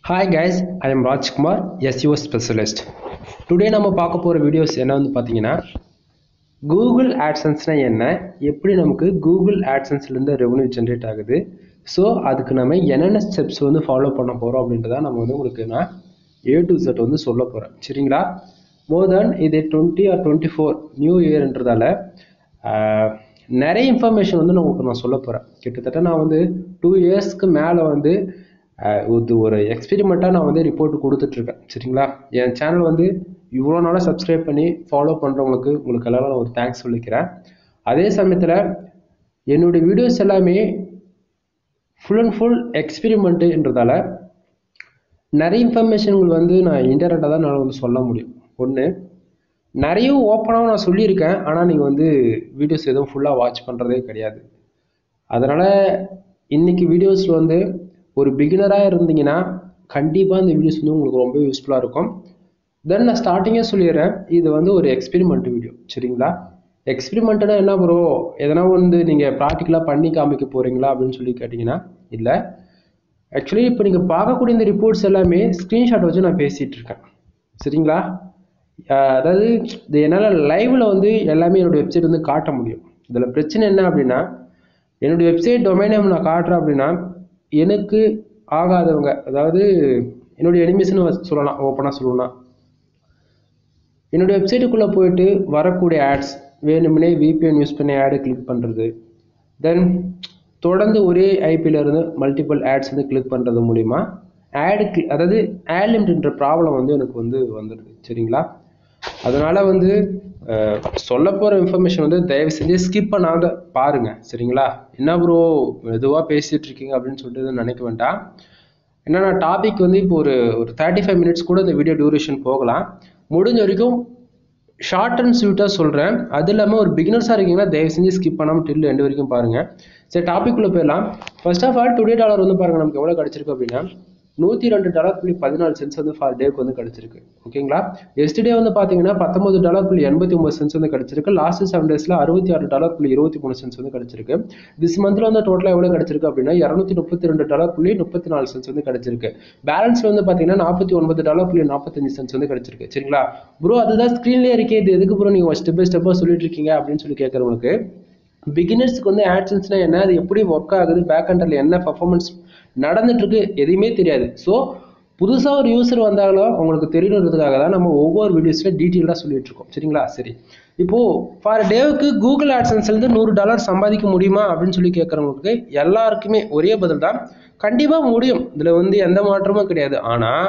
Hi guys, I am Rajkumar, SEO specialist. Today நம்ம பார்க்க போற வீடியோஸ் என்ன வந்து பாத்தீங்கன்னா Google AdSense என்ன எப்படி நமக்கு Google AdSense ல இருந்து ரெவென்யூ ஜெனரேட் ஆகுது சோ அதுக்கு நம்ம என்னென்ன ஸ்டெப்ஸ் வந்து ஃபாலோ பண்ண போறோம் அப்படின்றத நம்ம வந்து உங்களுக்கு நான் A to Z வந்து சொல்ல போறேன் சரிங்களா more than இது 20 or 24 நியூ இயர்ன்றதால நிறைய இன்ஃபர்மேஷன் வந்து நான் சொல்ல போறேன் கிட்டத்தட்ட நான் வந்து 2 இயர்ஸ்க்கு மேல வந்து ஒரு எக்ஸ்பெரிமெண்ட்டாக நான் வந்து ரிப்போர்ட் கொடுத்துட்ருக்கேன் சரிங்களா என் சேனல் வந்து இவ்வளோ நாளாக சப்ஸ்கிரைப் பண்ணி ஃபாலோ பண்ணுறவங்களுக்கு உங்களுக்கு எல்லாரும் நான் ஒரு தேங்க்ஸ் சொல்லிக்கிறேன் அதே சமயத்தில் என்னுடைய வீடியோஸ் எல்லாமே ஃபுல் அண்ட் ஃபுல் எக்ஸ்பெரிமெண்ட்டுன்றதால நிறைய இன்ஃபர்மேஷன்கள் வந்து நான் இன்டர்நெட்டாக தான் நான் வந்து சொல்ல முடியும் ஒன்று நிறைய ஓப்பனாக நான் சொல்லியிருக்கேன் ஆனால் நீங்கள் வந்து வீடியோஸ் எதுவும் ஃபுல்லாக வாட்ச் பண்ணுறதே கிடையாது அதனால் இன்றைக்கி வீடியோஸில் வந்து ஒரு பிகினராக இருந்தீங்கன்னா கண்டிப்பாக இந்த வீடியோஸ் வந்து உங்களுக்கு ரொம்ப யூஸ்ஃபுல்லாக இருக்கும் தென் நான் ஸ்டார்டிங்கே சொல்லிடுறேன் இது வந்து ஒரு எக்ஸ்பெரிமெண்ட் வீடியோ சரிங்களா எக்ஸ்பெரிமெண்ட்னா என்ன ப்ரோ எதனா வந்து நீங்கள் ப்ராக்டிக்கலாக பண்ணி காமிக்க போகிறீங்களா அப்படின்னு சொல்லி கேட்டிங்கன்னா இல்லை ஆக்சுவலி இப்போ நீங்கள் பார்க்கக்கூடிய இந்த ரிப்போர்ட்ஸ் எல்லாமே ஸ்க்ரீன்ஷாட் வச்சு நான் பேசிகிட்டு இருக்கேன் சரிங்களா அதாவது இது என்னால் லைவில் வந்து எல்லாமே என்னோடய வெப்சைட் வந்து காட்ட முடியும் இதில் பிரச்சனை என்ன அப்படின்னா என்னுடைய வெப்சைட் டொமைன் நேம் நான் காட்டுறேன் அப்படின்னா எனக்கு ஆகாதவங்க அதாவது என்னுடைய எனிமீஸ்னு சொல்லலாம் ஓப்பனாக சொல்லலாம் என்னுடைய வெப்சைட்டுக்குள்ளே போயிட்டு வரக்கூடிய ஆட்ஸ் வேணும்னே VPN யூஸ் பண்ணி ஆடு கிளிக் பண்ணுறது தென் தொடர்ந்து ஒரே ஐபியில் இருந்து மல்டிபிள் ஆட்ஸ் வந்து கிளிக் பண்ணுறது மூலிமா அதாவது ஆட் லிமிட்ன்ற ப்ராப்ளம் வந்து எனக்கு வந்து வந்துடுது சரிங்களா அதனால் வந்து சொல்ல போகிற இன்ஃபர்மேஷன் வந்து தயவு செஞ்சு ஸ்கிப் பண்ணாத பாருங்க சரிங்களா என்ன ப்ரோ மெதுவாக பேசிகிட்டு இருக்கீங்க அப்படின்னு சொல்லிட்டு நினைக்க வேண்டாம் என்னன்னா டாபிக் வந்து இப்போ ஒரு 35 மினிட்ஸ் கூட இந்த வீடியோ டியூரேஷன் போகலாம் முடிஞ்ச வரைக்கும் ஷார்ட் அண்ட் ஸ்வீட்டாக சொல்கிறேன் அது இல்லாமல் ஒரு பிகினர்ஸாக இருக்கீங்கன்னா தயவு செஞ்சு ஸ்கிப் பண்ணாமல் டில் எண்டு வரைக்கும் பாருங்கள் சரி டாபிக்குள்ளே போயிடலாம் first of all today dollar வந்து பாருங்கள் நமக்கு எவ்வளோ கிடச்சிருக்கு அப்படின்னா $102.14 வந்து ஃபார் டேக்கு வந்து கிடைச்சிருக்கு ஓகேங்களா எஸ்டே வந்து பார்த்தீங்கன்னா $19.89 வந்து கிடைச்சிருக்கு லாஸ்ட் 7 டேஸில் $66.23 வந்து கிடைச்சிருக்கு திஸ் மந்த்ல வந்து டோட்டலாக எவ்வளோ கிடைச்சிருக்கு அப்படின்னா $232.34 வந்து கிடைச்சிருக்கு பேலன்ஸ்ல வந்து பார்த்தீங்கன்னா $49.45 வந்து கிடைச்சிருக்கு சரிங்களா ப்ரோ அதுதான் ஸ்க்ரீன்லேயே இருக்கே இது எதுக்கு ப்ரோ நீங்கள் ஸ்டெப் பை ஸ்டெப்பாக சொல்லிட்டு இருக்கீங்க அப்படின்னு சொல்லி கேட்குறவங்களுக்கு பிகினர்ஸ்க்கு வந்து ஆட்சன்ஸ்னா என்ன அது எப்படி ஒர்க் ஆகுது பேக் ஹண்டில் என்ன பர்ஃபார்மன்ஸ் நடந்துட்டு இருக்கு எதுவுமே தெரியாது ஸோ புதுசாக ஒரு யூசர் வந்தாலும் அவங்களுக்கு தெரியணுன்றதுக்காக தான் நம்ம ஒவ்வொரு வீடியோஸில் டீட்டெயிலாக சொல்லிட்டு இருக்கோம் சரிங்களா சரி இப்போ ஃபார் டேவுக்கு கூகுள் ஆட்சன்ஸ்லேருந்து $100 சம்பாதிக்க முடியுமா அப்படின்னு சொல்லி கேட்குறவங்களுக்கு எல்லாருக்குமே ஒரே பதில் தான் கண்டிப்பாக முடியும் இதில் வந்து எந்த மாற்றமும் கிடையாது ஆனால்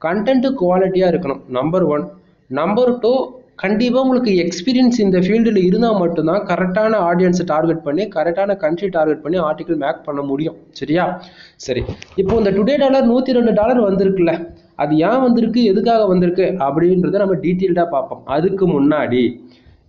கண்டென்ட் குவாலிட்டியாக இருக்கணும் நம்பர் 1 நம்பர் 2 கண்டிப்பாக உங்களுக்கு எக்ஸ்பீரியன்ஸ் இந்த ஃபீல்டில் இருந்தால் மட்டும்தான் கரெக்டான ஆடியன்ஸை டார்கெட் பண்ணி கரெக்டான கண்ட்ரி டார்கெட் பண்ணி ஆர்டிகல் மேக் பண்ண முடியும் சரியா சரி இப்போ இந்த டுடே டாலர் $102 வந்திருக்குல்ல அது ஏன் வந்திருக்கு எதுக்காக வந்திருக்கு அப்படின்றத நம்ம டீட்டெயில்டாக பார்ப்போம் அதுக்கு முன்னாடி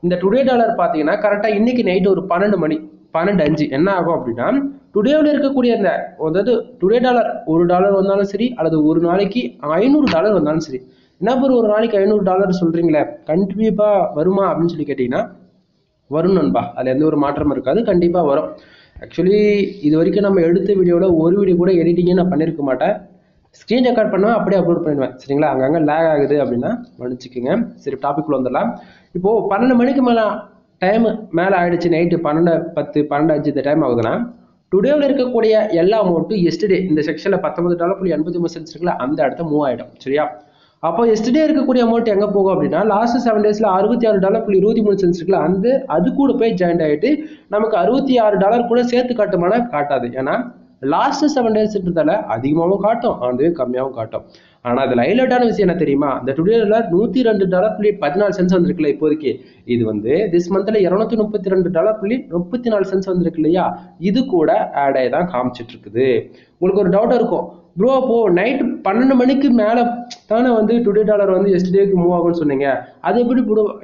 இந்த டுடே டாலர் பார்த்தீங்கன்னா கரெக்டாக இன்னைக்கு நைட்டு ஒரு 12 மணி 12:05 என்ன ஆகும் அப்படின்னா டுடேவில் இருக்கக்கூடிய அந்த அதாவது டுடே டாலர் $1 வந்தாலும் சரி அல்லது ஒரு நாளைக்கு $500 வந்தாலும் சரி என்ன ஒரு நாளைக்கு $500 சொல்றீங்களே கண்டிப்பா வருமா அப்படின்னு சொல்லி கேட்டீங்கன்னா வரும் நண்பா அதுல எந்த ஒரு மாற்றமும் இருக்காது கண்டிப்பா வரும் ஆக்சுவலி இது வரைக்கும் நம்ம எடுத்த வீடியோல ஒரு வீடியோ கூட எடிட்டிங்கே நான் பண்ணிருக்க மாட்டேன் ஸ்க்ரீன் ரெக்கார்ட் பண்ணுவேன் அப்படியே அப்லோட் பண்ணிடுவேன் சரிங்களா அங்கங்க லேக் ஆகுது அப்படின்னா மன்னிச்சுக்கோங்க சரி டாபிக்ல வந்துடலாம் இப்போ 12 மணிக்கு மேல டைம் மேல ஆயிடுச்சு நைட்டு 12:10 12:05 இந்த டைம் ஆகுதுன்னா டுடேவில் இருக்கக்கூடிய எல்லா அமௌண்ட்டும் எஸ்டே இந்த செக்ஷன்ல $19.89 இருக்குல்ல அந்த இடத்த மூவ் ஆயிடும் சரியா அப்போ எஸ்டே இருக்கக்கூடிய அமௌண்ட் எங்கே போகும் அப்படின்னா லாஸ்ட் 7 டேஸில் $66.23 இருக்குல்ல அந்த அது கூட போய் ஜாயின் ஆகிட்டு நமக்கு $66 கூட சேர்த்து காட்டுமானா காட்டாது ஏன்னா லாஸ்ட் 7 டேஸ்ன்றதால அதிகமாகவும் காட்டும் அதுவே கம்மியாகவும் காட்டும் ஆனால் அதில் ஹைலைட்டான விஷயம் என்ன தெரியுமா இந்த டுடேல $102.14 வந்திருக்குல்ல இப்போதைக்கு இது வந்து திஸ் மந்த்ல $232.34 வந்திருக்கு இல்லையா இது கூட ஆட் ஆகி தான் காமிச்சிட்டு இருக்குது உங்களுக்கு ஒரு டவுட் இருக்கும் ப்ரோ அப்போ நைட் 12 மணிக்கு மேலே தானே வந்து டுடே டாலர் வந்து எஸ்டேக்கு மூவ் ஆகும்னு சொன்னீங்க அது எப்படி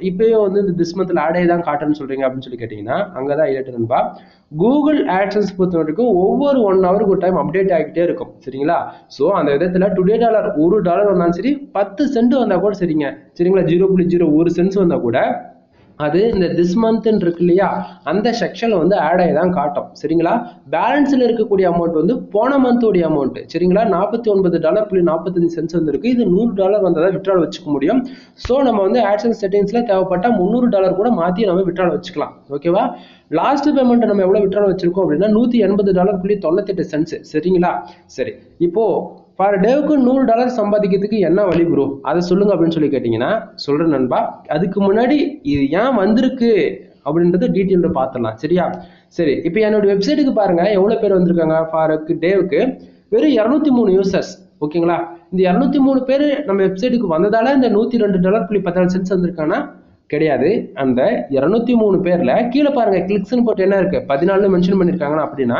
இப்பயே வந்து இந்த திஸ் மந்த்ல ஆட் ஆகி தான் காட்டுன்னு சொல்றீங்க அப்படின்னு சொல்லி கேட்டீங்கன்னா அங்கதான் ஹைலைட் நண்பா கூகுள் ஆட்சன்ஸ் பொறுத்த வரைக்கும் ஒவ்வொரு 1 ஹவருக்கு ஒரு டைம் அப்டேட் ஆகிட்டே இருக்கும் சரிங்களா ஸோ அந்த விதத்துல டுடே டாலர் $1 வந்தாலும் சரி 10 சென்ட் வந்தா கூட சரிங்க சரிங்களா 0.01 சென்ட்ஸ் வந்தா கூட அது இந்த திஸ் மந்த்ன்னு இருக்கு இல்லையா, அந்த செக்ஷன்ல வந்து ஆட் ஆகி தான் காட்டும். சரிங்களா? பேலன்ஸ்ல இருக்கக்கூடிய அமௌண்ட் வந்து போன மந்தோடைய அமௌண்ட். சரிங்களா? $49.45 வந்திருக்கு. இது $100 வந்ததா விட்ரால் வச்சுக்க முடியும். ஸோ நம்ம வந்து ஆட்சன்ஸ் செட்டிங்ஸ்ல தேவைப்பட்டா $300 கூட மாற்றி நம்ம விட்ரால் வச்சுக்கலாம். ஓகேவா? லாஸ்ட் பேமெண்ட் நம்ம எவ்வளவு விட்ரால் வச்சிருக்கோம் அப்படின்னா $180.98. சரிங்களா? சரி, இப்போ பர் டேவுக்கு $100 சம்பாதிக்கிறதுக்கு என்ன வழி ப்ரோ, அதை சொல்லுங்க அப்படின்னு சொல்லி கேட்டீங்கன்னா சொல்றேன் நண்பா. அதுக்கு முன்னாடி இது ஏன் வந்திருக்கு அப்படின்றது டீட்டெயிலில் பார்த்துடலாம். சரியா? சரி, இப்போ என்னோட வெப்சைட்டுக்கு பாருங்க எவ்வளோ பேர் வந்திருக்காங்க. ஃபார் டேவுக்கு வெறும் 203 யூசர்ஸ். ஓகேங்களா? இந்த 203 பேர் நம்ம வெப்சைட்டுக்கு வந்ததால இந்த $102.14 வந்திருக்காங்கன்னா கிடையாது. அந்த 203 பேர்ல கீழே பாருங்க கிளிக்ஸ்ன்னு போட்டு என்ன இருக்கு 14 மென்ஷன் பண்ணிருக்காங்கன்னா அப்படின்னா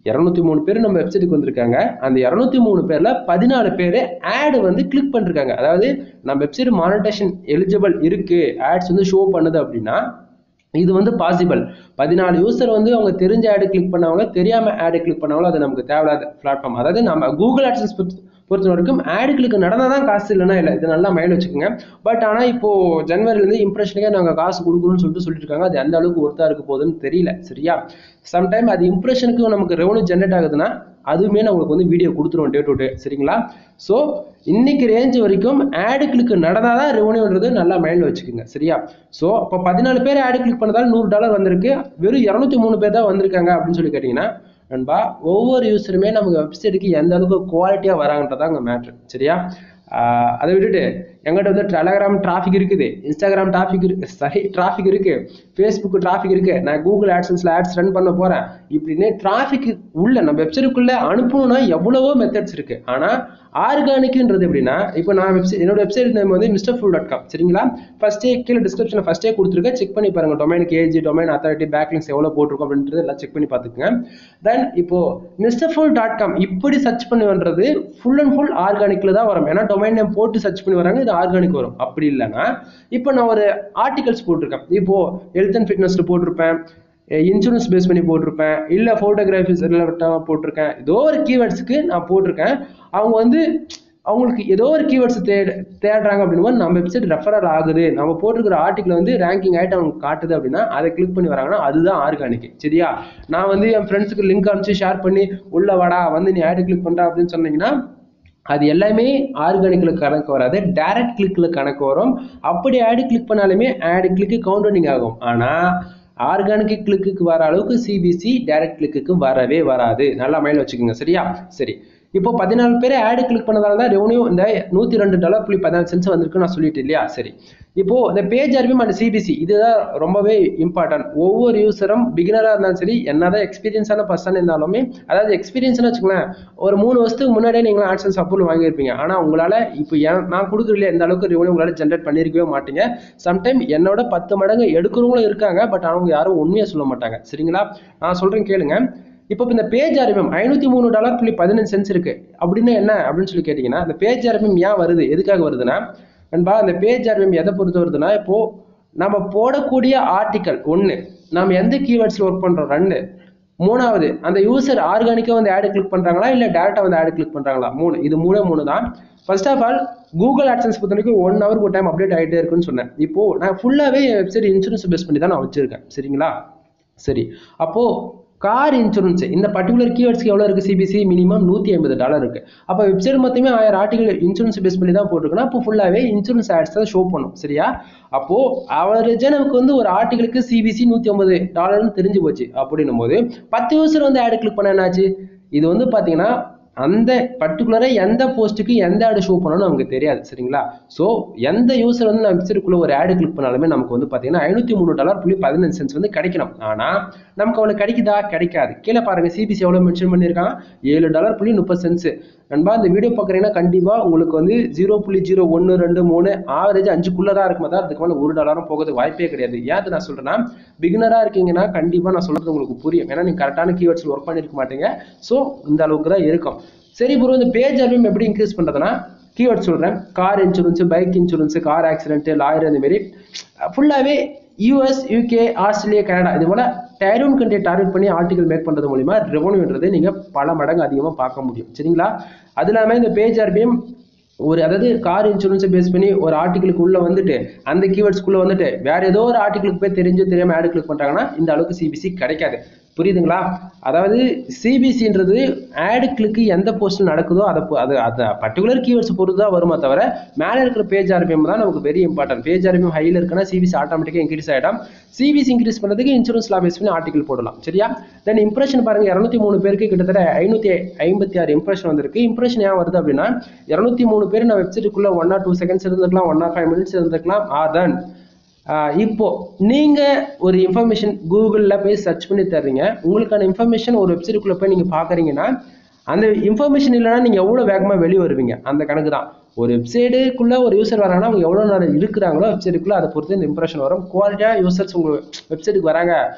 203 பேர் நம்ம வெப்சைட்டுக்கு வந்திருக்காங்க. அந்த 203 பேர்ல 14 பேர் ஆட் வந்து கிளிக் பண்ணிருக்காங்க. அதாவது நம்ம வெப்சைட் மானிட்டேஷன் எலிஜிபிள் இருக்கு, ஆட்ஸ் வந்து ஷோ பண்ணுது அப்படின்னா இது வந்து பாசிபிள். 14 யூசர் வந்து அவங்க தெரிஞ்ச ஆடு கிளிக் பண்ணவங்க, தெரியாம ஆடு கிளிக் பண்ணவங்களோ அது நமக்கு தேவையில்லாத பிளாட்ஃபார்ம். அதாவது நம்ம கூகுள் ஆட்சன்ஸ் பொறுத்த வரைக்கும் ஆடு கிளிக் நடந்தால் தான் காசு, இல்லைன்னா இல்லை. இது நல்லா மைண்ட் வச்சுக்கோங்க. பட் ஆனால் இப்போ ஜனவரிலேருந்து இம்ப்ரெஷனுக்கே நாங்கள் காசு கொடுக்கணும்னு சொல்லிட்டு இருக்காங்க. அது எந்த அளவுக்கு ஒர்த்தா இருக்க போகுதுன்னு தெரியல. சரியா? சம்டைம் அது இம்ப்ரெஷனுக்கு நமக்கு ரெவன்யூ ஜென்ரேட் ஆகுதுன்னா அதுவுமே நான் உங்களுக்கு வந்து வீடியோ கொடுத்துருவோம் டே டு டே. சரிங்களா? ஸோ இன்னைக்கு ரேஞ்ச் வரைக்கும் ஆடு கிளிக் நடந்தால் தான் ரெவன்யூன்றது நல்லா மைண்டில் வச்சுக்கோங்க. சரியா? ஸோ இப்போ 14 பேர் ஆடு கிளிக் பண்ணதால் $100 வந்திருக்கு. வெறும் 203 பேர் தான் வந்திருக்காங்க அப்படின்னு சொல்லி கேட்டிங்கன்னா நண்பா, ஒவ்வொரு யூஸருமே நமக்கு வெப்சைட்டுக்கு எந்த அளவுக்கு குவாலிட்டியாக வராங்கன்றதான் அங்கே மேட்ரு. சரியா? அதை விட்டுட்டு எங்கிட்ட வந்து டெலகிராம் டிராஃபிக் இருக்குது, இன்ஸ்டாகிராம் டிராஃபிக் இருக்கு, ஃபேஸ்புக் டிராஃபிக் இருக்கு, நான் கூகுள் ஆட்சன்ஸ்ல ஆட்ஸ் ரன் பண்ண போறேன் இப்படின்னு டிராஃபிக் உள்ள நம்ம வெப்சைட்டுக்குள்ள அனுப்பணும்னா எவ்வளவோ மெத்தட்ஸ் இருக்கு. ஆனா ஆர்கானிக்ன்றது எப்படின்னா, இப்போ நான் என்னோட வெப்சைட் நேம் வந்து MrFool.com. சரிங்களா? ஃபர்ஸ்டே கீழே டிஸ்கிரிப்ஷன்ல ஃபர்ஸ்டே கொடுத்துருக்கேன், செக் பண்ணி பாருங்க. டொமைனுக்கு ஏஜ், டொமைன் அத்தாரிட்டி, பேக்லிங்ஸ் எவ்வளவு போட்டிருக்கோம் அப்படின்றது எல்லாம் செக் பண்ணி பார்த்துக்குங்க. தென் இப்போ MrFool.com இப்படி சர்ச் பண்ணி வர்றது ஃபுல் அண்ட் ஃபுல் ஆர்கானிக்ல தான் வரும். ஏன்னா டொமைன் நேம் போட்டு சர்ச் பண்ணி வராங்க, இது ஆர்கானிக் வரும். அப்படி இல்லைன்னா இப்போ நான் ஒரு ஆர்டிகல்ஸ் போட்டிருக்கேன், இப்போ ஹெல்த் அண்ட் ஃபிட்னஸ்ல போட்டிருப்பேன், இன்சூரன்ஸ் பேஸ் பண்ணி போட்டிருப்பேன், இல்லை ஃபோட்டோகிராஃபிஸ் ரிலேட்டடாக போட்டிருக்கேன், ஏதோ ஒரு கீவேர்ட்ஸ்க்கு நான் போட்டிருக்கேன். அவங்க வந்து அவங்களுக்கு ஏதோ ஒரு கீவேர்ட்ஸ் தேடுறாங்க அப்படின்னு நம்ம வெப்சைட் ரெஃபரல் ஆகுது, நம்ம போட்டிருக்கிற ஆர்டிகல் வந்து ரேங்கிங் ஆகிட்டு அவங்க காட்டுது அப்படின்னா அதை கிளிக் பண்ணி வராங்கன்னா அதுதான் ஆர்கானிக். சரியா? நான் வந்து என் ஃப்ரெண்ட்ஸுக்கு லிங்க் அனுப்பிச்சு ஷேர் பண்ணி உள்ள வாடா வந்து நீ ஆட் கிளிக் பண்ணுற அப்படின்னு சொன்னீங்கன்னா அது எல்லாமே ஆர்கானிக்ல கணக்கு வராது, டைரக்ட் கிளிக்ல கணக்கு வரும். அப்படி ஆடு கிளிக் பண்ணாலுமே ஆடு கிளிக்கு கவுண்டரிங் ஆகும். ஆனா ஆர்கானிக் கிளிக்கு வர அளவுக்கு சிபிசி டைரக்ட் கிளிக்கு வரவே வராது. நல்லா மைண்ட் வச்சுக்கோங்க. சரியா? சரி, இப்போ 14 பேர் ஆடு கிளிக் பண்ணதால தான் ரெவன்யூ இந்த $102.14 வந்திருக்கு நான் சொல்லிட்டு இல்லையா? சரி, இப்போ இந்த பேஜ் ஆர்பிஎம் அண்ட் சிபிசி இதுதான் ரொம்பவே இம்பார்ட்டன்ட். ஒவ்வொரு யூசரும் பிகினரா இருந்தாலும் சரி, என்னதான் எக்ஸ்பீரியன்ஸான பர்சன் இருந்தாலுமே, அதாவது எக்ஸ்பீரியன்ஸ்னு வச்சுக்கோங்களேன், ஒரு 3 வருஷத்துக்கு முன்னாடியே நீங்களும் ஆட்சன்ஸ் அப்ரூவல் வாங்கியிருப்பீங்க. ஆனா உங்களால இப்போ நான் கொடுக்குறீங்களே எந்த அளவுக்கு ரெவன்யூ உங்களால ஜென்ரேட் பண்ணிருக்கவே மாட்டீங்க. சம்டைம் என்னோட 10 மடங்கு எடுக்கிறவங்களும் இருக்காங்க, பட் அவங்க யாரும் உண்மையை சொல்ல மாட்டாங்க. சரிங்களா? நான் சொல்றேன் கேளுங்க. இப்போ இந்த பேஜ் ஆர்பிஎம் $503.15 இருக்கு அப்படின்னா என்ன அப்படின்னு சொல்லி கேட்டீங்கன்னா, இந்த பேஜ் ஆர்பிஎம் ஏன் வருது, எதுக்காக வருதுன்னா நண்பா, அந்த பேஜ் ஆர்பிஎம் எதை பொறுத்து வருதுன்னா, இப்போ நம்ம போடக்கூடிய ஆர்டிக்கல் 1, நம்ம எந்த கீவேர்ட்ஸ்ல ஒர்க் பண்றோம் 2, 3வது அந்த யூசர் ஆர்கானிக்கா வந்து ஆட் கிளிக் பண்றாங்களா இல்ல டைரக்டா வந்து ஆட் கிளிக் பண்றாங்களா, 3. இது 3 தான். First of all Google AdSense பொறுத்த வரைக்கும் 1 hour ஒரு டைம் அப்டேட் ஆகிட்டே இருக்குன்னு சொன்னேன். இப்போ நான் ஃபுல்லாவே வெப்சைட் இன்சூரன்ஸ் பேஸ் பண்ணி தான் நான் வச்சிருக்கேன். சரிங்களா? சரி, அப்போ கார் இன்சூரன்ஸ் இந்த பர்டிகுலர் கீவேர்ட்ஸ்க்கு எவ்வளோ இருக்குது சிபிசி, மினிமம் $150 இருக்கு. அப்போ வெப்சைட் மொத்தமே 1000 ஆர்டிகல் இன்சூரன்ஸ் பேஸ் பண்ணி தான் போட்டிருக்குன்னா அப்போ ஃபுல்லாகவே இன்சூரன்ஸ் ஆட்ஸ் தான் ஷோ பண்ணும். சரியா? அப்போ அவரேஜா நமக்கு வந்து ஒரு ஆர்டிகளுக்கு சிபிசி $150 தெரிஞ்சு போச்சு. அப்படின்னும் போது 10 யூசர் வந்து ஆட் கிளிக் பண்ண என்னாச்சு, இது வந்து பார்த்தீங்கன்னா அந்த பர்டிகுலரா எந்த போஸ்ட்டுக்கு எந்த ஆடு ஷோ பண்ணணும்னு நமக்கு தெரியாது. சரிங்களா? ஸோ எந்த யூசர் வந்து நம்ம வெப்சைட்டுக்குள்ள ஒரு ஆடு கிளிக் பண்ணாலுமே நமக்கு வந்து பார்த்தீங்கன்னா $503.15 வந்து கிடைக்கணும். ஆனால் நமக்கு அவ்வளோ கிடைக்குதா? கிடைக்காது. கீழே பாருங்க சிபிசி எவ்வளோ மென்ஷன் பண்ணியிருக்காங்க, $7.30 நண்பா. இந்த வீடியோ பார்க்குறீங்கன்னா கண்டிப்பாக உங்களுக்கு வந்து 0.0123 ஆவரேஜ் 5க்குள்ளே தான் இருக்குமா தான், அதுக்கு மேலே $1 போகிறது வாய்ப்பே கிடையாது. ஏன் நான் சொல்கிறேன்னா, பிகினராக இருக்கீங்கன்னா கண்டிப்பாக நான் சொல்கிறது உங்களுக்கு புரியும். ஏன்னா நீங்கள் கரெக்டான கீவேர்ட்ஸில் ஒர்க் பண்ணியிருக்க மாட்டீங்க. ஸோ இந்த அளவுக்கு தான் இருக்கும். சரி ப்ரோ, இந்த பேஜ் ஆர்பிஎம் எப்படி இன்க்ரீஸ் பண்ணுறதுன்னா, கீவேர்ட் சொல்கிறேன். Car insurance, bike insurance, car accident, lawyer, அந்த மாதிரி ஃபுல்லாகவே US, UK, ஆஸ்திரேலியா, கனடா இது போல Tier 1 கண்ட்ரி டார்கெட் பண்ணி ஆர்டிகல் மேக் பண்ணுறது மூலிமா ரெவன்யூன்றது நீங்கள் பல மடங்கு அதிகமாக பார்க்க முடியும். சரிங்களா? அது இல்லாமல் இந்த பேஜ் ஆர்பிஎம் ஒரு அதாவது கார் இன்சூரன்ஸை பேஸ் பண்ணி ஒரு ஆர்டிகளுக்கு உள்ள வந்துட்டு அந்த கீவேர்ட்ஸ்குள்ள வந்துட்டு வேற ஏதோ ஒரு ஆர்டிகளுக்கு போய் தெரியாம ஆட் கிளிக் பண்றாங்கன்னா இந்த அளவுக்கு சிபிசி கிடைக்காது. புரியுதுங்களா? அதாவது சிபிசின்றது ஆட் கிளிக்கு எந்த போஸ்ட்ல நடக்குதோ அதை பர்டிகுலர் கீவேர்ட்ஸ் பொறுத்து தான் வருமா தவிர மேலே இருக்கிற பேஜ் ஆர்பிஎம் தான் நமக்கு வெரி இம்பார்ட்டன்ட். பேஜ் ஆர்பிஎம் ஹையில் இருக்குன்னா சிபிசி ஆட்டோமேட்டிக்காக இன்க்ரீஸ் ஆகிடும். சிபிசி இன்க்ரீஸ் பண்ணுறதுக்கு இன்சூரன்ஸ் லா பேஸ் பண்ணி ஆர்டிகல் போடலாம். சரியா? தென் இம்ப்ரெஷன் பாருங்க, 203 பேருக்கு கிட்டத்தட்ட 556 இம்ப்ரெஷன் வந்திருக்கு. இம்ப்ரெஷன் ஏன் வருது அப்படின்னா 203 பேர் நான் வெப்சைட்டுக்குள்ள 1 or 2 seconds இருந்திருக்கலாம், 1 or 5 minutes இருந்திருக்கலாம். ஆதன் இப்போ நீங்க ஒரு இன்ஃபர்மேஷன் கூகுள்ல போய் சர்ச் பண்ணி தர்றீங்க, உங்களுக்கான இன்ஃபர்மேஷன் ஒரு வெப்சைட்டுக்குள்ள போய் நீங்க பாக்குறீங்கன்னா அந்த இன்ஃபர்மேஷன் இல்லைன்னா நீங்க எவ்வளவு வேகமா வெளியே வருவீங்க அந்த கணக்கு தான். ஒரு வெப்சைட்டுக்குள்ள ஒரு யூசர் வராங்கன்னா அவங்க எவ்வளவு நேரம் இருக்கிறாங்களோ வெப்சைட்டுக்குள்ள அதை பொறுத்து இந்த இம்ப்ரெஷன் வரும். குவாலிட்டியா யூசர்ஸ் உங்க வெப்சைட்டுக்கு வராங்க,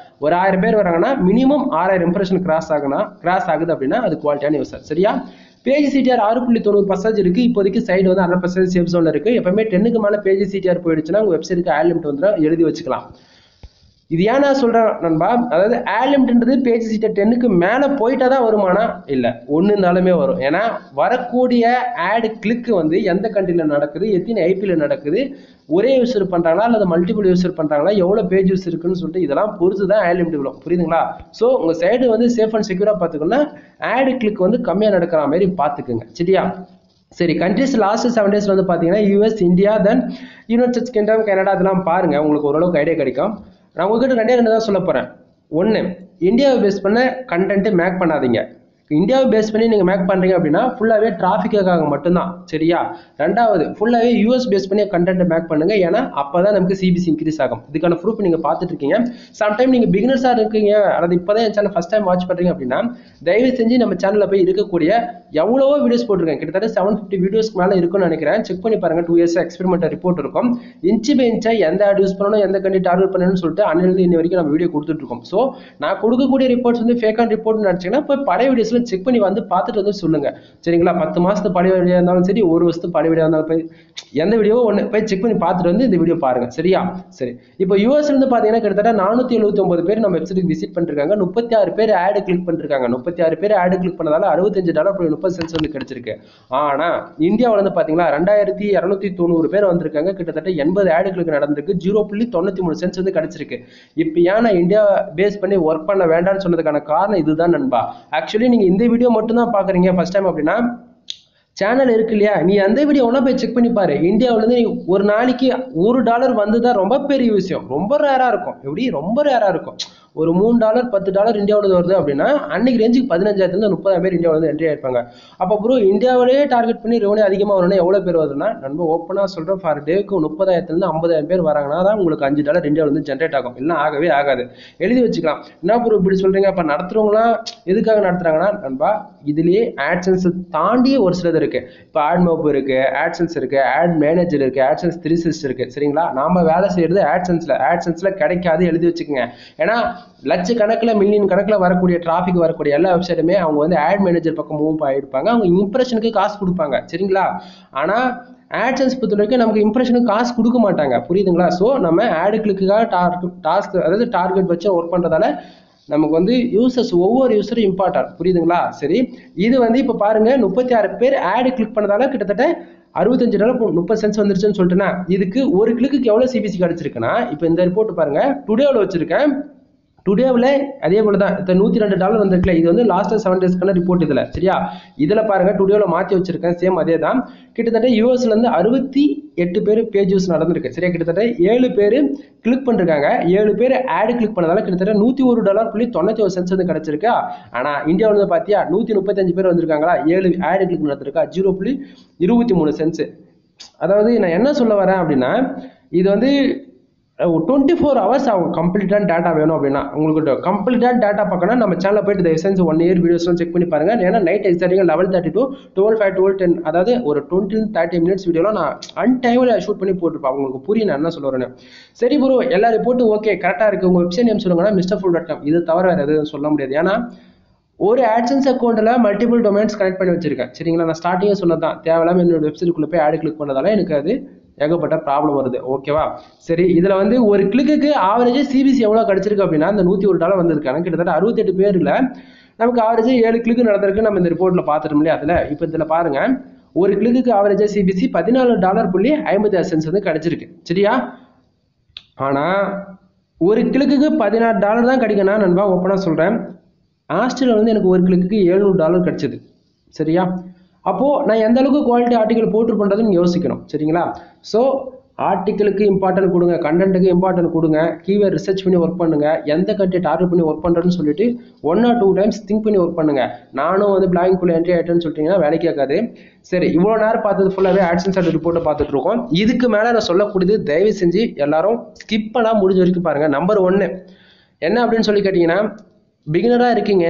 ஒரு 1000 பேர் வராங்கன்னா மினிமம் 6000 இம்ப்ரெஷன் கிராஸ் ஆகுது அப்படின்னா அது குவாலிட்டியான யூசர். சரியா? பேஜ் சிடிஆர் 6.90% இருக்கு. இப்போதைக்கு சைடு வந்து 100% சேஃப் ஜோன்ல இருக்கு. எப்பவுமே 10க்கு மேல பேஜ் சிடிஆர் போயிடுச்சுன்னா உங்க வெப்சைட்டுக்கு ஆட் லிமிட் வந்து எழுதி வச்சுக்கலாம். இது ஏன் நான் சொல்றேன் நண்பா, அதாவது ஆட் லிமிட்ன்றது பேஜ் சிடிஆர் 10க்கு மேல போயிட்டா தான் வருமானா இல்ல, ஒன்னு இருந்தாலுமே வரும். ஏன்னா வரக்கூடிய ஆட் கிளிக் வந்து எந்த கண்ட்ரில நடக்குது, எத்தனை ஐபில நடக்குது, ஒரே யூசர் பண்றாங்களா அல்லது மல்டிபிள் யூசர் பண்றாங்களா, எவ்வளவு பேஜ் யூஸ் இருக்குன்னு சொல்லிட்டு இதெல்லாம் பொறுத்து தான் ஆட் லிமிட் வரும். புரியுதுங்களா? ஸோ உங்க சைடு வந்து சேஃப் அண்ட் செக்யூரா பாத்துக்கணும்னா ஆட் கிளிக் வந்து கம்மியா நடக்கிற மாதிரி பாத்துக்குங்க. சரியா? சரி, கண்ட்ரிஸ் லாஸ்ட் 7 days வந்து பாத்தீங்கன்னா யூஎஸ், இந்தியா, தென் யுனைடெட் கிங்டம், கனடா, அதெல்லாம் பாருங்க, உங்களுக்கு ஓரளவுக்கு ஐடியா கிடைக்கும். நான் உங்ககிட்ட ரெண்டு தான் சொல்ல போறேன். ஒன்னு, இந்தியாவை பேஸ் பண்ண கண்டென்ட் மேக் பண்ணாதீங்க. இந்தியாவை பேஸ் பண்ணி நீங்க மேக் பண்றீங்க அப்படின்னா ஃபுல்லாவே டிராஃபிக்காக மட்டும்தான். சரியா? ரெண்டாவது, ஃபுல்லாவே யூஎஸ் பேஸ் பண்ணி கண்டென்ட் மேக் பண்ணுங்க. ஏன்னா அப்பதான் நமக்கு சிபிசி இன்க்ரீஸ் ஆகும். இதுக்கான ப்ரூஃப் நீங்க பார்த்துட்டு இருக்கீங்க. சம்டைம் நீங்க பிகினர்ஸா இருக்கீங்க, அதாவது இப்பதான் என் சேனல் ஃபர்ஸ்ட் டைம் வாட்ச் பண்றீங்க அப்படின்னா தயவு செஞ்சு நம்ம சேனல்ல போய் இருக்கக்கூடிய எவ்வளவோ வீடியோஸ் போட்டிருக்கேன், கிட்டத்தட்ட 750 வீடியோஸ்க்கு மேல இருக்குன்னு நினைக்கிறேன். செக் பண்ணி பாருங்க. 2 years எக்ஸ்பெரிமெண்டல் ரிப்போர்ட் இருக்கும். இன்ச்சு பை இன்ச்சா எந்த ஆட் யூஸ் பண்ணணும், எந்த கண்டி டார்கெட் பண்ணணும்னு சொல்லிட்டு அன்னிலிருந்து இன்ன வரைக்கும் நம்ம வீடியோ கொடுத்துட்டு இருக்கோம். ஸோ நான் கொடுக்கக்கூடிய ரிப்போர்ட்ஸ் வந்து ஃபேக் ஆன் ரிப்போர்ட் நினைச்சீங்கன்னா போய் பழைய வீடியோஸ்ல செக் பண்ணி வந்து பார்த்துட்டு வந்து சொல்லுங்க. சரிங்களா? 10 மாசத்து பழைய வீடியோ இருந்தாலும் சரி, ஒரு வருஷத்து பழைய வீடியோ இருந்தாலும் போய் எந்த வீடியோ ஒன்று போய் செக் பண்ணி பார்த்துட்டு வந்து இந்த வீடியோ பாருங்க. சரியா? சரி, இப்போ யூஎஸ்ல இருந்து பாத்தீங்கன்னா கிட்டத்தட்ட 479 பேர் நம்ம வெப்சைட்டுக்கு விசிட் பண்ணிருக்காங்க. 36 பேர் ஆட் கிளிக் பண்ணிருக்காங்க. 36 பேர் ஆட் கிளிக் பண்ணதால $65 30 சென்ட்ஸ் வந்து கிடைச்சிருக்கு. ஆனா இந்தியாவில இருந்து பாத்தீங்களா 2290 பேர் வந்திருக்காங்க. கிட்டத்தட்ட 80 ஆட் கிளிக் நடந்திருக்கு. 0.93 சென்ட்ஸ் வந்து கிடைச்சிருக்கு. இப்போ ஏன் நான் இந்தியா பேஸ் பண்ணி ஒர்க் பண்ண வேண்டாம்னு சொன்னதுக்கான காரணம் இதுதான் நண்பா. ஆக்சுவலி நீங்க இந்த வீடியோ மட்டும் தான் பாக்குறீங்க ஃபர்ஸ்ட் டைம் அப்படின்னா சேனல் இருக்கு இல்லையா, நீ அந்த வீடியோ ஒன்னா போய் செக் பண்ணி பாரு. இந்தியாவில இருந்து ஒரு நாளைக்கு $1 வந்துதான் ரொம்ப பெரிய விஷயம். ரொம்ப ரேரா இருக்கும். எப்படி? ரொம்ப ரேரா இருக்கும். ஒரு $3 $10 இந்தியாவில வருது அப்படின்னா அன்னைக்கு ரேஞ்சுக்கு 15,000 30,000 பேர் இந்தியாவில வந்து என்ட்ரி ஆயிருப்பாங்க. அப்போ ப்ரோ இந்தியாவிலேயே டார்கெட் பண்ணி ரெவன்யூ அதிகமா வரணும், எவ்வளவு பேர் வருதுன்னா நண்பா ஓப்பனா சொல்றேன், ஃபார் டேக்கு 30,000 50,000 பேர் வராங்கன்னா தான் உங்களுக்கு $5 இந்தியாவில வந்து ஜென்ரேட் ஆகும். இல்லைன்னா ஆகவே ஆகாது. எழுதி வச்சுக்கலாம். என்ன ப்ரோ இப்படி சொல்றீங்க? அப்ப நடத்துறவங்களாம் எதுக்காக நடத்துறாங்கன்னா நண்பா இதுலயே ஆட்சன்ஸ் தாண்டி ஒரு சிலது இருக்கு. இப்போ ஆட்மோப் இருக்கு, ஆட்சன்ஸ் இருக்கு, ஆட் மேனேஜர் இருக்கு, ஆட்சன்ஸ் 360 இருக்கு. சரிங்களா? நாம வேலை செய்யறது ஆட்சன்ஸ்ல கிடைக்காது, எழுதி வச்சுக்கோங்க. ஏன்னா லட்சக்கணக்கில் மில்லியன் கணக்கில் வரக்கூடிய டிராஃபிக் வரக்கூடிய எல்லா வெப்சைட்டுமே அவங்க வந்து ஆட் மேனேஜர் பக்கம் மூவ் ஆகிருப்பாங்க. அவங்க இம்ப்ரெஷனுக்கு காசு கொடுப்பாங்க. சரிங்களா? ஆனா ஆட்சன்ஸ் பொறுத்த வரைக்கும் நமக்கு இம்ப்ரெஷனுக்கு காசு கொடுக்க மாட்டாங்க. புரியுதுங்களா? ஸோ நம்ம ஆட் கிளிக்குக்காக டாஸ்க் அதாவது டார்கெட் வச்சு ஒர்க் பண்றதால நமக்கு வந்து யூசர்ஸ் ஒவ்வொரு யூசரும் இம்பார்ட்டன்ட். புரியுதுங்களா? சரி, இது வந்து இப்போ பாருங்க 36 பேர் ஆட் கிளிக் பண்ணதால கிட்டத்தட்ட $65 30 சென்ட்ஸ் வந்துருச்சுன்னு சொல்லிட்டுனா இதுக்கு ஒரு கிளிக்கு எவ்வளவு சிபிசி கிடைச்சிருக்குன்னா இப்போ இந்த ரிப்போர்ட் பாருங்க, டுடேவில் வச்சிருக்கேன். டுடேவில் அதே போல தான் $102 வந்திருக்குல்ல, இது வந்து லாஸ்ட் 7 டேஸ்க்கான ரிப்போர்ட். இதுல சரியா? இதுல பாருங்க டுடேவில் மாற்றி வச்சிருக்கேன். சேம் அதே தான். கிட்டத்தட்ட யூஎஸ்ல இருந்து 68 பேர் பேஜ் யூஸ் நடந்திருக்கு. சரியா? கிட்டத்தட்ட 7 பேர் கிளிக் பண்ணிருக்காங்க. 7 பேர் ஆட் கிளிக் பண்ணதால கிட்டத்தட்ட $101.91 சென்ட்ஸ் வந்து கிடைச்சிருக்கா. ஆனா இந்தியாவில இருந்து பாத்தியா 135 பேர் வந்திருக்காங்களா, 7 ஆட் கிளிக் நடந்திருக்கா, 0.23 சென்ட்ஸ். அதாவது நான் என்ன சொல்ல வரேன் அப்படின்னா இது வந்து 24 hours ஆகும் கம்ப்ளீட்டான டேட்டா வேணும் அப்படின்னா. உங்களுக்கு கம்ப்ளீட்டான டேட்டா பார்க்கணும் நம்ம சேனலில் போயிட்டு தயவு செஞ்சு 1 year வீடியோஸ்லாம் செக் பண்ணி பாருங்க. ஏன்னா நைட் எக்ஸாக்டாக 11:30 to 12:05 12:10 அதாவது ஒரு 20-30 minutes வீடியோலாம் நான் அன்டைமில் ஷூட் பண்ணி போட்டுருப்பேன். உங்களுக்கு புரியும் நான் என்ன சொல்ல வரேன். சரி ப்ரோ, எல்லா ரிப்போர்ட்டும் ஓகே கரெக்டாக இருக்குது, உங்கள் வெப்சைட் நேம் சொல்லுங்கன்னா MrFool.com. இது தவிர வேறு எதுவும் சொல்ல முடியாது. ஏன்னா ஒரு ஆட்சன்ஸ் அக்கௌண்ட்டில் மல்டிபிள் டொமைன்ஸ் கனெக்ட் பண்ணி வச்சிருக்கேன். சரிங்களா? நான் ஸ்டார்டிங்கே சொன்னதான், தேவையில்லாமல் என்னோட வெப்சைட்டுக்குள்ளே போய் ஆட் கிளிக் பண்ணதால எனக்கு அது ஏகப்பட்ட ப்ராப்ளம் வருது. ஓகேவா? சரி, இதுல வந்து ஒரு கிளிக்கு ஆவரேஜ் சிபிசி எவ்வளவு கிடைச்சிருக்கு அப்படின்னா இந்த $101 வந்திருக்காங்க. கிட்டத்தட்ட 68 பேர்ல நமக்கு ஆவரேஜ் 7 கிளிக் நடந்திருக்கு. நம்ம இந்த ரிப்போர்ட்ல பாத்துட்டோம் இல்லையா? அதுல இப்ப இதுல பாருங்க, ஒரு கிளிக்கு ஆவரேஜா சிபிசி $14.56 வந்து கிடைச்சிருக்கு சரியா. ஆனா ஒரு கிளிக்கு $16 தான் கிடைக்கும்னா நண்பா ஓப்பனா சொல்றேன். ஆஸ்ட்ரேலியா வந்து எனக்கு ஒரு கிளிக்கு $700 கிடைச்சது சரியா. அப்போ நான் எந்த அளவுக்கு குவாலிட்டி ஆர்டிகல் போட்டு பண்றதுன்னு யோசிக்கணும் சரிங்களா. ஸோ ஆர்டிகளுக்கு இம்பார்ட்டன்ட் கொடுங்க, கண்டென்ட்டுக்கு இம்பார்ட்டன்ட் கொடுங்க, கீவேர்ட் ரிசர்ச் பண்ணி ஒர்க் பண்ணுங்க, எந்த கண்டென்ட் டார்கெட் பண்ணி ஒர்க் பண்றேன்னு சொல்லிட்டு 1 or 2 times திங்க் பண்ணி ஒர்க் பண்ணுங்க. நானும் வந்து பிளாகிங்குள்ள என்ட்ரி ஆயிட்டேன்னு சொல்லிட்டீங்கன்னா வேலைக்கு ஆகாது. சரி, இவ்வளோ நேரம் பார்த்தது ஃபுல்லாகவே ஆட்சன்ஸ் அண்ட் ரிப்போர்ட்டை பார்த்துட்டு இருக்கோம். இதுக்கு மேலே நான் சொல்லக்கூடியது தயவு செஞ்சு எல்லாரும் ஸ்கிப் பண்ணால் முடிஞ்ச வரைக்கும் பாருங்க. நம்பர் 1 என்ன அப்படின்னு சொல்லி கேட்டிங்கன்னா, பிகினராக இருக்கீங்க,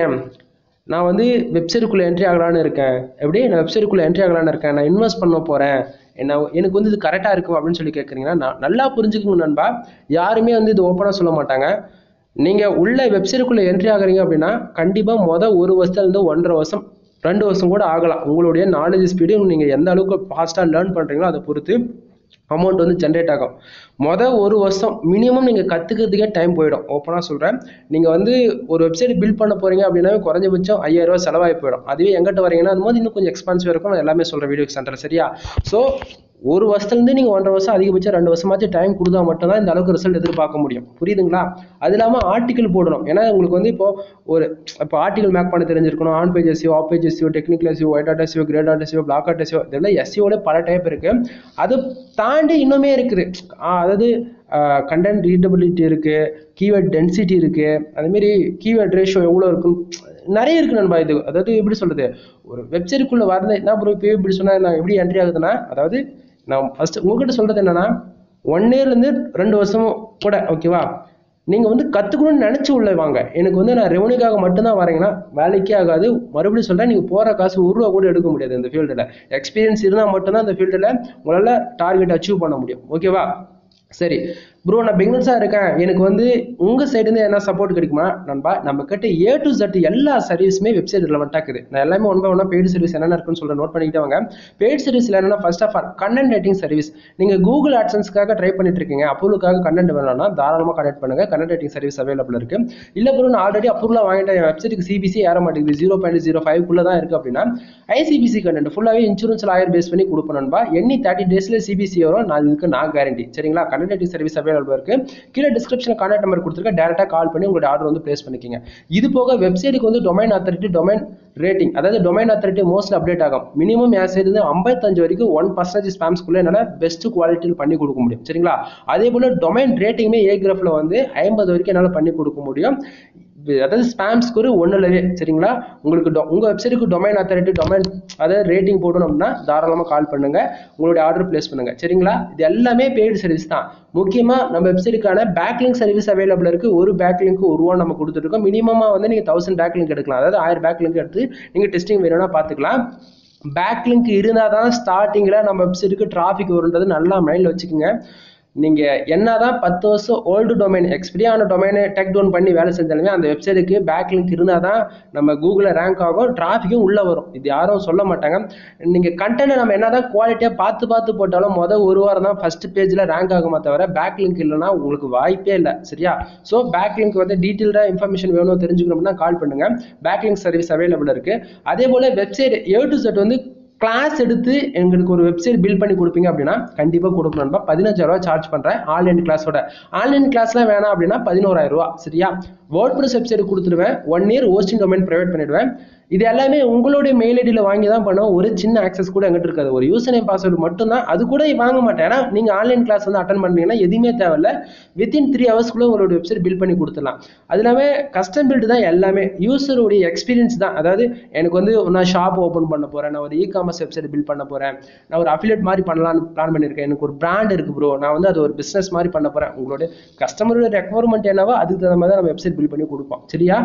நான் வந்து வெப்சைட்டுக்குள்ளே என்ட்ரி ஆகலான்னு இருக்கேன், எப்படி நான் வெப்சைட்டுக்குள்ளே என்ட்ரி ஆகலான்னு இருக்கேன், நான் இன்வெஸ்ட் பண்ண போகிறேன், எனக்கு வந்து இது கரெக்டாக இருக்கும் அப்படின்னு சொல்லி கேட்குறீங்கன்னா, நான் நல்லா புரிஞ்சுக்கணும் நண்பா. யாருமே வந்து இது ஓப்பனாக சொல்ல மாட்டாங்க. நீங்கள் உள்ள வெப்சைட்டுக்குள்ளே என்ட்ரி ஆகுறீங்க அப்படின்னா கண்டிப்பாக ஒரு வருஷத்துலேருந்து 1.5 வருஷம் 2 வருஷம் கூட ஆகலாம். உங்களுடைய நாலேஜ் ஸ்பீடு நீங்கள் எந்த அளவுக்கு ஃபாஸ்ட்டாக லேர்ன் பண்ணுறீங்களோ அதை பொறுத்து அமௌண்ட் வந்து ஜென்ரேட் ஆகும். ஒரு வருஷம் மினிமம் நீங்கள் கற்றுக்கிறதுக்கே டைம் போயிடும். ஓப்பனாக சொல்கிறேன், நீங்கள் வந்து ஒரு வெப்சைட் பில்ட் பண்ண போகிறீங்க அப்படின்னா குறைஞ்சபட்சம் 5000 ரூபா செலவாகி போயிடும். அதுவே எங்கிட்ட வரீங்கன்னா அது போது இன்னும் கொஞ்சம் எக்ஸ்பென்சிவ் இருக்கும். நான் எல்லாமே சொல்கிறேன் வீடியோ சென்டர் சரியா. ஸோ ஒரு வருஷத்துலேருந்து நீங்கள் 1.5 வருஷம் அதிகபட்சம் 2 வருஷமாச்சு டைம் கொடுத்தா மட்டும்தான் இந்த அளவுக்கு ரிசல்ட் எதிர்பார்க்க முடியும். புரியுதுங்களா. அது இல்லாமல் ஆர்டிகல் போடணும். ஏன்னா உங்களுக்கு வந்து இப்போ ஆர்டிகல் மேக் பண்ண தெரிஞ்சிருக்கணும். On page SEO, off page SEO, technical SEO, white hat SEO, grey hat SEO, black hat SEO, இதெல்லாம் எஸ்இஓல பல டைப் இருக்கு. அது தாண்டி இன்னுமே இருக்குது. அதாவது கண்டென்ட் ரீடபிலிட்டி இருக்கு, கீவேர்ட் டென்சிட்டி இருக்கு, அதேமாரி கீவேர்ட் ரேஷியோ எவ்வளோ இருக்கும், நிறைய இருக்கு நண்பா. இது அதாவது எப்படி சொல்றது, ஒரு வெப்சைட்டுக்குள்ள வரது என்ன ப்ரோ இப்போ இப்படி சொன்னா நான் எப்படி என்ட்ரி ஆகுதுன்னா, அதாவது நான் ஃபர்ஸ்ட் உங்ககிட்ட சொல்றது என்னன்னா 1 இயர்லேருந்து 2 வருஷமும் கூட ஓகேவா, நீங்கள் வந்து கற்றுக்கணும்னு நினச்சி உள்ள வாங்க. எனக்கு வந்து நான் ரெவன்யூக்காக மட்டும்தான் வரீங்கன்னா வேலைக்கே ஆகாது. மறுபடியும் சொல்கிறேன், நீங்கள் போகிற காசு ₹1 கூட எடுக்க முடியாது. இந்த ஃபீல்டில் எக்ஸ்பீரியன்ஸ் இருந்தால் மட்டும்தான் இந்த ஃபீல்டில் உங்களால் டார்கெட் அச்சீவ் பண்ண முடியும். ஓகேவா. சரி ப்ரோ, நான் பிகினர்ஸாக இருக்கேன், எனக்கு வந்து உங்கள் சைடுலேருந்து என்ன சப்போர்ட் கிடைக்குமா நண்பா? நம்ம கிட்ட A to Z எல்லா சர்வீஸுமே வெப்சைட் ரிலவெண்ட்டாக இருக்குது. நான் எல்லாமே ஒன் பை ஒன்னாக பெய்டு சர்வீஸ் என்னென்ன இருக்குன்னு சொல்ல நோட் பண்ணிக்கிட்டே வாங்க. பெய்டு சர்வீஸில் என்னென்னா, first of all content writing service. நீங்கள் கூகுள் ஆட்சன்ஸ்க்காக ட்ரை பண்ணிட்டு இருக்கீங்க, அப்ரூவலுக்காக கண்டென்ட் வேணும்னா தாராளமாக கனெக்ட் பண்ணுங்க. கண்டென்ட் ரைட்டிங் சர்வீஸ் அவைலபிள் இருக்கு. இல்லை ப்ரோ, நான் ஆல்ரெடி அப்ரூவலாக வாங்கிட்டேன், வெப்சைட்டுக்கு சிபிசி ஏற மாட்டேங்குது, 0.05 தான் இருக்குது அப்படின்னா ஐசிபிசி கண்டென்ட் ஃபுல்லாகவே இன்சூரன்ஸ் லாயர் பேஸ் பண்ணி கொடுப்பணும்பா. எண்ணி 30 daysல சிபிசி வரும். நான் கேரண்டி சரிங்களா. கண்டென்ட் ரைட்டிங் சர்வீஸ் அவைலபிள் இருக்கு. கீழே டிஸ்கிரிப்ஷன்ல கான்டாக்ட் நம்பர் கொடுத்துருக்க, டைரக்டா கால் பண்ணி உங்களுடைய ஆர்டர் வந்து பிளேஸ் பண்ணிக்கங்க. இது போக வெப்சைட்டுக்கு வந்து டொமைன் அத்தாரிட்டி, டொமைன் ரேட்டிங், அதாவது டொமைன் அத்தாரிட்டி மோஸ்ட்லி அப்டேட் ஆகும். மினிமம் என் சைடு 55 வரைக்கும் 1% ஸ்பாம்ஸ்குள்ள என்னால பெஸ்ட் குவாலிட்டியில் பண்ணி கொடுக்க முடியும் சரிங்களா. அதே போல டொமைன் ரேட்டிங்குமே ஏ கிராஃப்ல வந்து 50 வரைக்கும் என்னால் பண்ணி கொடுக்க முடியும். அதாவது ஸ்பாம் ஸ்கோர் 1லவே சரிங்களா. உங்களுக்கு உங்க வெப்சைட்டுக்கு டொமைன் அத்தாரிட்டி, டொமைன் அதாவது ரேட்டிங் போடணும் அப்படின்னா தாராளமாக கால் பண்ணுங்க, உங்களுடைய ஆர்டர் பிளேஸ் பண்ணுங்க சரிங்களா. இது எல்லாமே பெய்டு சர்வீஸ் தான். முக்கியமாக நம்ம வெப்சைட்டுக்கான பேக்லிங்க் சர்வீஸ் அவைலபிள் இருக்கு. ஒரு பேக்லிங்க் ₹1 நம்ம கொடுத்துருக்கோம். மினிமமாக வந்து நீங்க 1000 பேக்லிங்க் எடுக்கலாம். அதாவது 1000 பேக்லிங்க் எடுத்து நீங்க டெஸ்டிங் வேணும்னா பார்த்துக்கலாம். பேக்லிங்க் இருந்தால் தான் ஸ்டார்டிங்கில் நம்ம வெப்சைட்டுக்கு டிராஃபிக் வருன்றது நல்லா மைண்டில் வச்சுக்கோங்க. நீங்கள் என்னதான் 10 வருஷம் ஓல்டு டொமைன், எக்ஸ்பீரியான டொமைனை டேக் டவுன் பண்ணி வேலை செஞ்சாலுமே அந்த வெப்சைட்டுக்கு பேக்லிங்க் இருந்தால் தான் நம்ம கூகுளில் ரேங்க் ஆகும், டிராஃபிக்கும் உள்ளே வரும். இது யாரும் சொல்ல மாட்டாங்க. நீங்கள் கண்டென்ட்டை நம்ம என்னதான் குவாலிட்டியாக பார்த்து போட்டாலும் ஒரு வாரம் தான் ஃபர்ஸ்ட் பேஜில் ரேங்க் ஆகுமா தவிர பேக்லிங்க் இல்லைன்னா உங்களுக்கு வாய்ப்பே இல்லை சரியா. ஸோ பேக்லிங்க் வந்து டீட்டெயில்டாக இன்ஃபர்மேஷன் வேணும் தெரிஞ்சுக்கணும்னா கால் பண்ணுங்க. பேக்லிங்க் சர்வீஸ் அவைலபிள் இருக்கு. அதே போல் வெப்சைட் A to Z வந்து கிளாஸ் எடுத்து எங்களுக்கு ஒரு வெப்சைட் பில்ட் பண்ணி கொடுப்பீங்க அப்படின்னா கண்டிப்பாக கொடுக்கணும்பா. 15000 ரூபா சார்ஜ் பண்ணுறேன் ஆன்லைன் கிளாஸோட. ஆன்லைன் கிளாஸ்லாம் வேணாம் அப்படின்னா 11000 ரூபா சரியா. வேர்ட்பிரஸ் வெப்சைட் கொடுத்துருவேன். 1 year ஹோஸ்டிங் டொமைன் ப்ரைவேட் பண்ணிடுவேன். இது எல்லாமே உங்களுடைய மெயில் ஐடியில் வாங்கி தான் பண்ணுவோம். ஒரு சின்ன ஆக்சஸ் கூட எங்கிட்ட இருக்காது. ஒரு யூசர் நேம் பாஸ்வேர்டு மட்டும்தான், அது கூட வாங்க மாட்டேன். ஏன்னா நீங்கள் ஆன்லைன் கிளாஸ் வந்து அட்டன் பண்ணுறீங்கன்னா எதுவுமே தேவையில்லை. வித்தின் 3 ஹவர்ஸ்க்குள்ளே உங்களோட வெப்சைட் பில்ட் பண்ணி கொடுத்துடலாம். அது இல்லாமல் கஸ்டம் பில்டு தான் எல்லாமே, யூசருடைய எக்ஸ்பீரியன்ஸ் தான். அதாவது எனக்கு வந்து நான் ஷாப் ஓப்பன் பண்ண போகிறேன், நான் ஒரு இ-காமர்ஸ் வெப்சைட் பில்ட் பண்ண போகிறேன், நான் ஒரு அஃபிலியேட் மாதிரி பண்ணலான்னு பிளான் பண்ணியிருக்கேன், எனக்கு ஒரு பிராண்ட் இருக்குது ப்ரோ, நான் வந்து அது ஒரு பிஸ்னஸ் மாதிரி பண்ண போகிறேன். உங்களுடைய கஸ்டமரோட ரெக்வயர்மெண்ட் என்னவோ அதுக்கு தகுந்த மாதிரி தான் நம்ம வெப்சைட் பில்ட் பண்ணி கொடுப்போம் சரியா.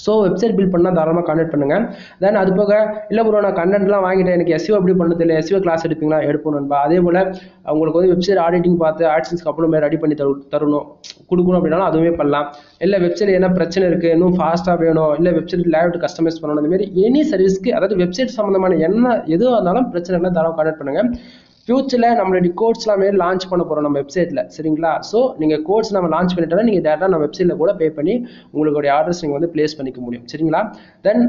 ஸோ வெப்சைட் பில்ட் பண்ணால் தாராளமாக கான்டாக்ட் பண்ணுங்கள். தென் அது போக இல்லை ப்ரோ நான் கண்டென்ட்லாம் வாங்கிட்டேன், எனக்கு எஸ்இஓ எப்படி பண்ணது இல்லை, எஸ்இஓ கிளாஸ் எடுப்பீங்களா, எடுப்போம் நண்பா. அதே போல் உங்களுக்கு வந்து வெப்சைட் ஆடிட்டிங் பார்த்து ஆட்சன்ஸ்க்கு அப்புறமே ரெடி பண்ணி தரணும் கொடுக்கணும் அப்படின்னாலும் அதுவுமே பண்ணலாம். இல்லை வெப்சைட் என்ன பிரச்சனை இருக்குது, இன்னும் ஃபாஸ்ட்டாக வேணும், இல்லை வெப்சைட் லேஅவுட் கஸ்டமைஸ் பண்ணணும், அந்த மாதிரி எனி சர்வீஸ்க்கு, அதாவது வெப்சைட் சம்மந்தமான எதுவாக இருந்தாலும் பிரச்சனை இல்லை, தாராளமாக கான்டாக்ட் பண்ணுங்கள். ஃபியூச்சரில் நம்மளுடைய கோட்ஸ்லாம் மாரி லான்ச் பண்ண போகிறோம் நம்ம வெப்சைட்டில் சரிங்களா. ஸோ நீங்கள் கோட்ஸ் நம்ம லான்ச் பண்ணிட்டோம்னா நீங்கள் டேரெக்டாக நம்ம வெப்சைட்டில் கூட பே பண்ணி உங்களுடைய ஆர்டர்ஸ் நீங்கள் வந்து பிளேஸ் பண்ணிக்க முடியும் சரிங்களா. தென்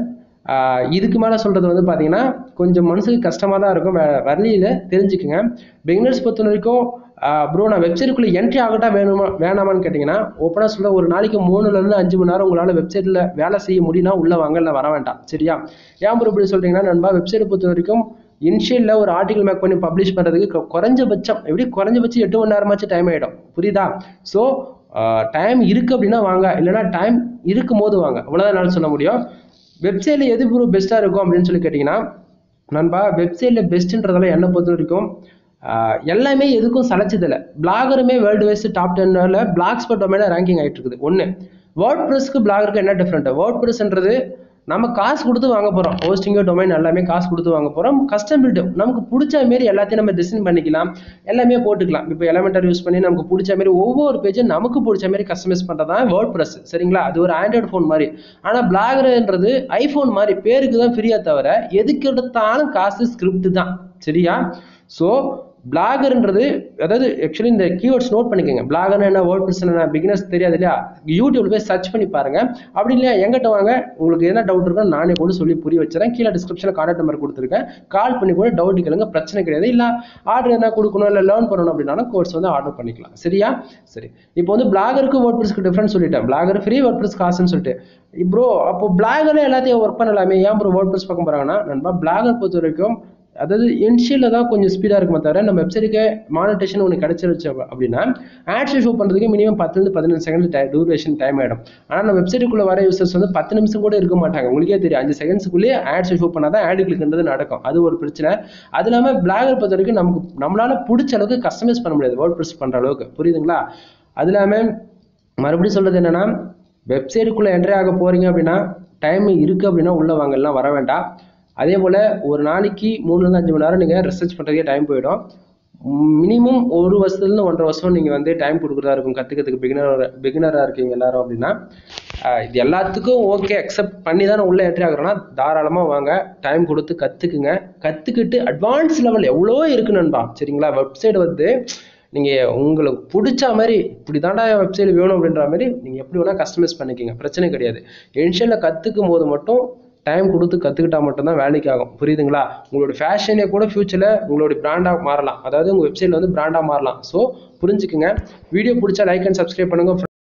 இதுக்கு மேலே சொல்கிறது வந்து பார்த்தீங்கன்னா கொஞ்சம் மனசுக்கு கஷ்டமாக தான் இருக்கும். வரலியில் தெரிஞ்சுக்குங்க. பிகினர்ஸ் பொறுத்த வரைக்கும் ப்ரோ நான் வெப்சைட்டுக்குள்ளே என்ட்ரி ஆகட்டா வேணாமான்னு கேட்டிங்கன்னா ஓப்பனாக சொல்ல ஒரு நாளைக்கு 3லேருந்து 5 மணி நேரம் உங்களால் வெப்சைட்டில் வேலை செய்ய முடியும்னா உள்ளே வாங்க, இல்லை வர வேண்டாம். சரியா? ஏன் ப்ரோ இப்படி சொல்கிறீங்கன்னா நண்பா, வெப்சைட்டை பொறுத்த வரைக்கும் இனிஷியலில் ஒரு ஆர்டிகல் மேக் பண்ணி பப்ளிஷ் பண்ணுறதுக்கு குறைஞ்சபட்சம் 8 மணி நேரமாச்சும் டைம் ஆகிடும். புரியுதா? ஸோ டைம் இருக்குது அப்படின்னா வாங்க, இல்லைனா டைம் இருக்கும் போது வாங்க, அவ்வளோதான் என்னால் சொல்ல முடியும். வெப்சைட்டில் எது ப்ரூ பெஸ்ட்டாக இருக்கும் அப்படின்னு சொல்லி கேட்டிங்கன்னா நண்பா, வெப்சைட்டில் பெஸ்ட்டுன்றதெல்லாம் என்னை பொறுத்த வரைக்கும் எல்லாமே எதுக்கும் சலைச்சதில்லை. பிளாகருமே world wise top 10 blog spot டொமைனில் ரேங்கிங் ஆகிட்டு இருக்குது. ஒன்று, வேர்ட் ப்ரெஸ்க்கு பிளாகருக்கு என்ன டிஃப்ரெண்ட்? வேர்ட் ப்ரெஸ்ன்றது நம்ம காசு கொடுத்து வாங்க போகிறோம். ஹோஸ்டிங்கோ டொமைன் எல்லாமே காசு கொடுத்து வாங்க போகிறோம். கஸ்டம் பில்டு நமக்கு பிடிச்ச மாரி எல்லாத்தையும் நம்ம டிசைன் பண்ணிக்கலாம், எல்லாமே போட்டுக்கலாம். இப்போ எலமெண்டர் யூஸ் பண்ணி நமக்கு பிடிச்ச மாரி ஒவ்வொரு பேஜும் நமக்கு பிடிச்ச மாரி கஸ்டமைஸ் பண்ணுறது தான் வேர்ட் ப்ரெஸ். சரிங்களா? அது ஒரு ஆண்ட்ராய்டு ஃபோன் மாதிரி. ஆனால் பிளாகர்ன்றது ஐஃபோன் மாதிரி, பேருக்கு தான் ஃப்ரீயாக தவிர எதுக்கு எடுத்தாலும் காசு ஸ்கிரிப்ட் தான். சரியா? ஸோ பிளாகர்ன்றது அதாவது ஆக்சுவலி இந்த கீவேர்ட்ஸ் நோட் பண்ணிக்கோங்க. பிளாகர்னா என்ன, வேர்ட் ப்ரெஸ் என்ன, பிகினர்ஸ் தெரியாது இல்லையா? யூடியூப்ல போய் சர்ச் பண்ணி பாருங்க. அப்படி இல்லையா எங்கிட்ட வாங்க, உங்களுக்கு என்ன டவுட் இருக்கோ நானே கூட சொல்லி புரிய வச்சுறேன். கீழே டிஸ்கிரிப்ஷனில் கான்டாக்ட் நம்பர் கொடுத்துருக்கேன். கால் பண்ணி கூட டவுட் கேளுங்க, பிரச்சனை கிடையாது. இல்லை ஆர்டர் என்ன கொடுக்கணும், இல்லை லேர்ன் பண்ணணும் அப்படின்னாலும் கோர்ஸ் வந்து ஆர்டர் பண்ணிக்கலாம். சரியா? சரி, இப்போ வந்து பிளாகருக்கு வேர்ட் ப்ரெஸ்க்கு டிஃப்ரெண்ட் சொல்லிட்டேன். பிளாகர் ஃப்ரீ, வேர்ட் ப்ரெஸ் காசுன்னு சொல்லிட்டு. ப்ரோ அப்போ பிளாகர்ல எல்லாத்தையும் ஒர்க் பண்ணலாமே, ஏன் ப்ரோ வேர்ட் ப்ரெஸ் பக்கம் போறாங்கன்னா நண்பா, பிளாகர் பொறுத்த வரைக்கும் அதாவது இனிஷியலில் தான் கொஞ்சம் ஸ்பீடாக இருக்குமே தவிர நம்ம வெப்சைட்டுக்கு மானிட்டேஷன் ஒன்று கிடச்சிருச்சு அப்படின்னா ஆட்ஸ் ஷோ பண்ணுறதுக்கு மினிமம் 10லேருந்து 15 செகண்ட் டூரேஷன் டைம் ஆகிடும். ஆனால் நம்ம வெப்சைட்டுக்குள்ளே வர யூசர்ஸ் வந்து 10 நிமிஷம் கூட இருக்க மாட்டாங்க. உங்களுக்கே தெரியும், 5 செகண்ட்ஸுக்குள்ளேயே ஆட்ஸ் ஷோ பண்ணால் தான் ஆடு கிளிக்ன்றது நடக்கும். அது ஒரு பிரச்சனை. அது இல்லாமல் பிளாகர் பொறுத்த வரைக்கும் நம்மளால் பிடிச்ச அளவுக்கு கஸ்டமைஸ் பண்ண முடியாது வேர்ட் ப்ரெஸ் பண்ணுற அளவுக்கு. புரியுதுங்களா? அது இல்லாமல் மறுபடியும் சொல்கிறது என்னென்னா, வெப்சைட்டுக்குள்ளே என்ட்ரி ஆக போகிறீங்க அப்படின்னா டைம் இருக்குது அப்படின்னா உள்ளே வாங்கலாம், வர வேண்டாம். அதே போல் ஒரு நாளைக்கு 3லேருந்து 5 மணி நேரம் நீங்கள் ரிசர்ச் பண்ணுறதுக்கே டைம் போயிடும். மினிமம் 1 வருஷத்துலேருந்து 1.5 வருஷம் நீங்கள் வந்து டைம் கொடுக்குறதா இருக்கும் கற்றுக்கிறதுக்கு. பிகினராக இருக்கீங்க எல்லாரும் அப்படின்னா இது எல்லாத்துக்கும் ஓகே அக்செப்ட் பண்ணி தான் உள்ளே என்ட்ரி ஆகுறோன்னா தாராளமாக வாங்க, டைம் கொடுத்து கற்றுக்குங்க. கற்றுக்கிட்டு அட்வான்ஸ் லெவல் எவ்வளோ இருக்கு நண்பா. சரிங்களா? வெப்சைட் வந்து நீங்கள் உங்களுக்கு பிடிச்ச மாதிரி இப்படி தாண்டா வெப்சைட் வேணும் அப்படின்ற மாதிரி நீங்கள் எப்படி வேணால் கஸ்டமைஸ் பண்ணிக்கிங்க, பிரச்சனை கிடையாது. இனிஷியலில் கற்றுக்கும் போது மட்டும் டைம் கொடுத்து கற்றுக்கிட்டா மட்டும்தான் வேலைக்கு ஆகும். புரியுதுங்களா? உங்களோட ஃபேஷனே கூட ஃபியூச்சரில் உங்களோட பிராண்டாக மாறலாம். அதாவது உங்கள் வெப்சைட்டில் வந்து பிராண்டாக மாறலாம். ஸோ புரிஞ்சுக்குங்க. வீடியோ பிடிச்சா லைக் அண்ட் சப்ஸ்கிரைப் பண்ணுங்கள்.